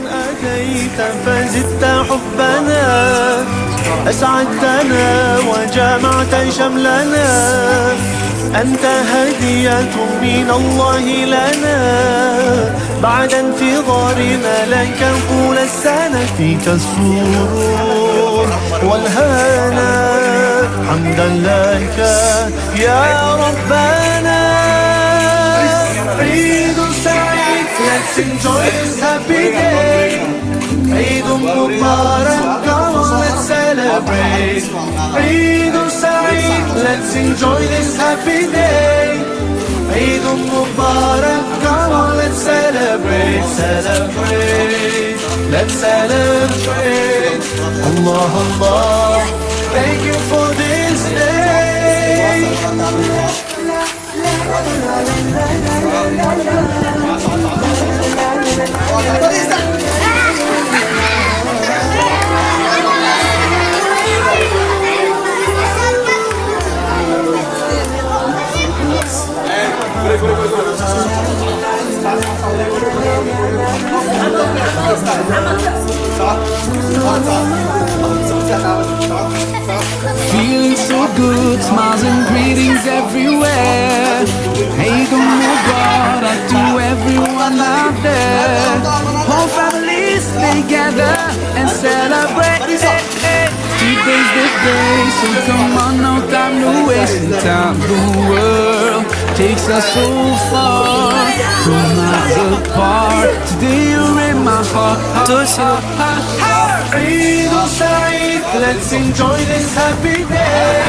أتيت فزدت حبنا، أسعدتنا وجمعت شملنا، أنت هدية من الله لنا، بعد انتظارنا لك طول السنة، فيك السرور والهنا، حمدا لك يا ربنا. عيد سعيد، let's enjoy this happy day. عيد مبارك, come on let's celebrate. عيد سعيد, let's enjoy this happy day. عيد مبارك, come on let's celebrate, celebrate, let's celebrate. Allah Allah, thank you for this day. Feeling so good, smiles and greetings everywhere. Eid Mubarak to everyone out there. Whole families together and celebrate. Today's the day, so come on, no time to waste. The time the world takes us so far, from miles apart. Today you're in my heart. عيد سعيد, let's enjoy this happy day.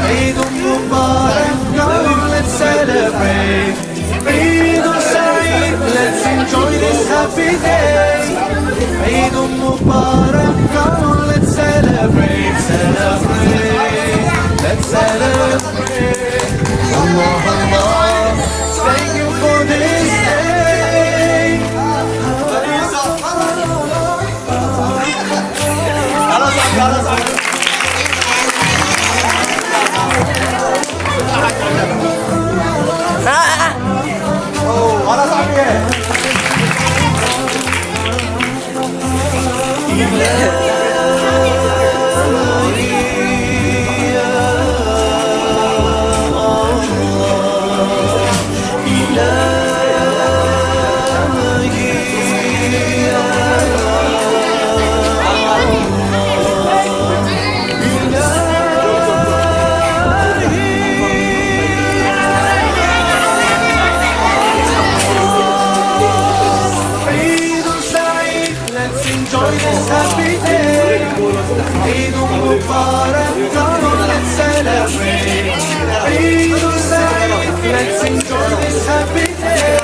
عيد مبارك, come on let's celebrate. عيد سعيد, let's enjoy this happy day. عيد مبارك, come on let's celebrate, celebrate, let's celebrate. Allah Allah, thank you for this day. Enjoy this happy day. Eid Mubarak, come on let's celebrate. Eid Saeed, let's enjoy this happy day.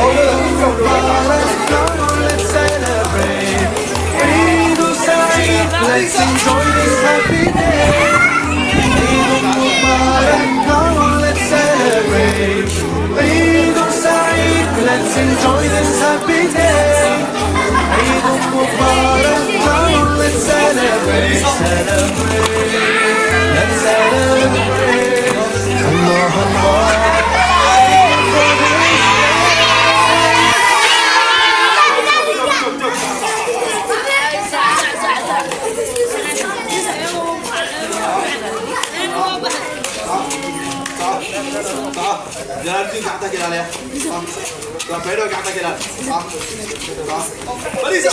Eid Mubarak, come on let's celebrate. Eid Saeed, let's enjoy this happy day. Eid Mubarak, come on let's celebrate. Eid Saeed, let's enjoy this happy day. Eid Mubarak, come on, let's celebrate, celebrate, let's celebrate. Allah Allah, for this جلال فين قاعدة كده عليها؟ صح. بعيدة قاعدة كده. صح. صح. بليزة.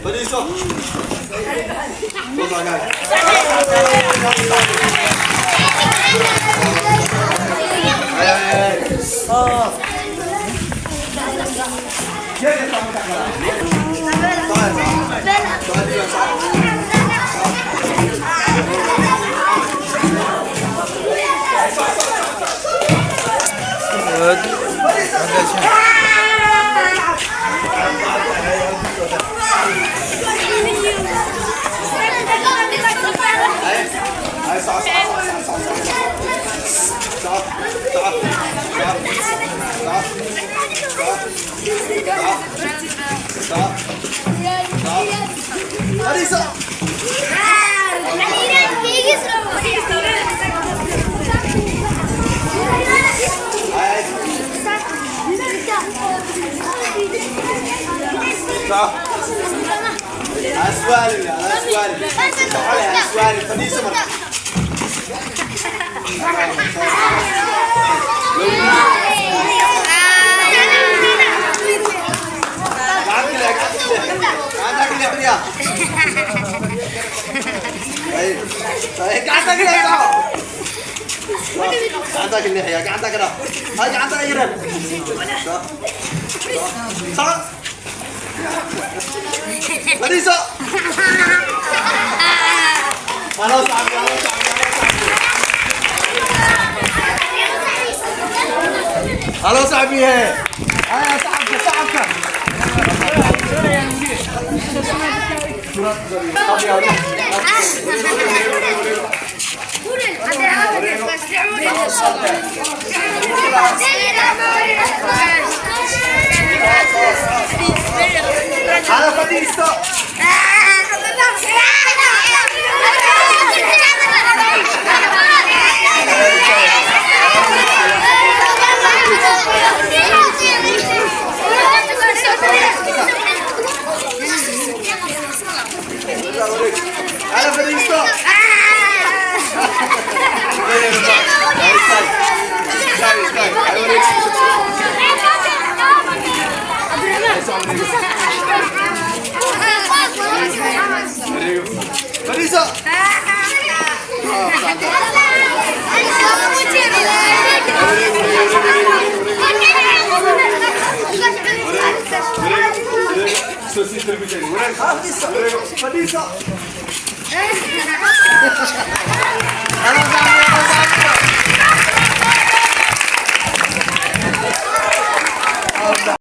بليزة. تعال Marisa. Aswali, aswali, Fadisa mana? Halo sahabi he. Ayo sahabka. Halo Fadisto. Halo Fadisto. Fadisto. Fadisto.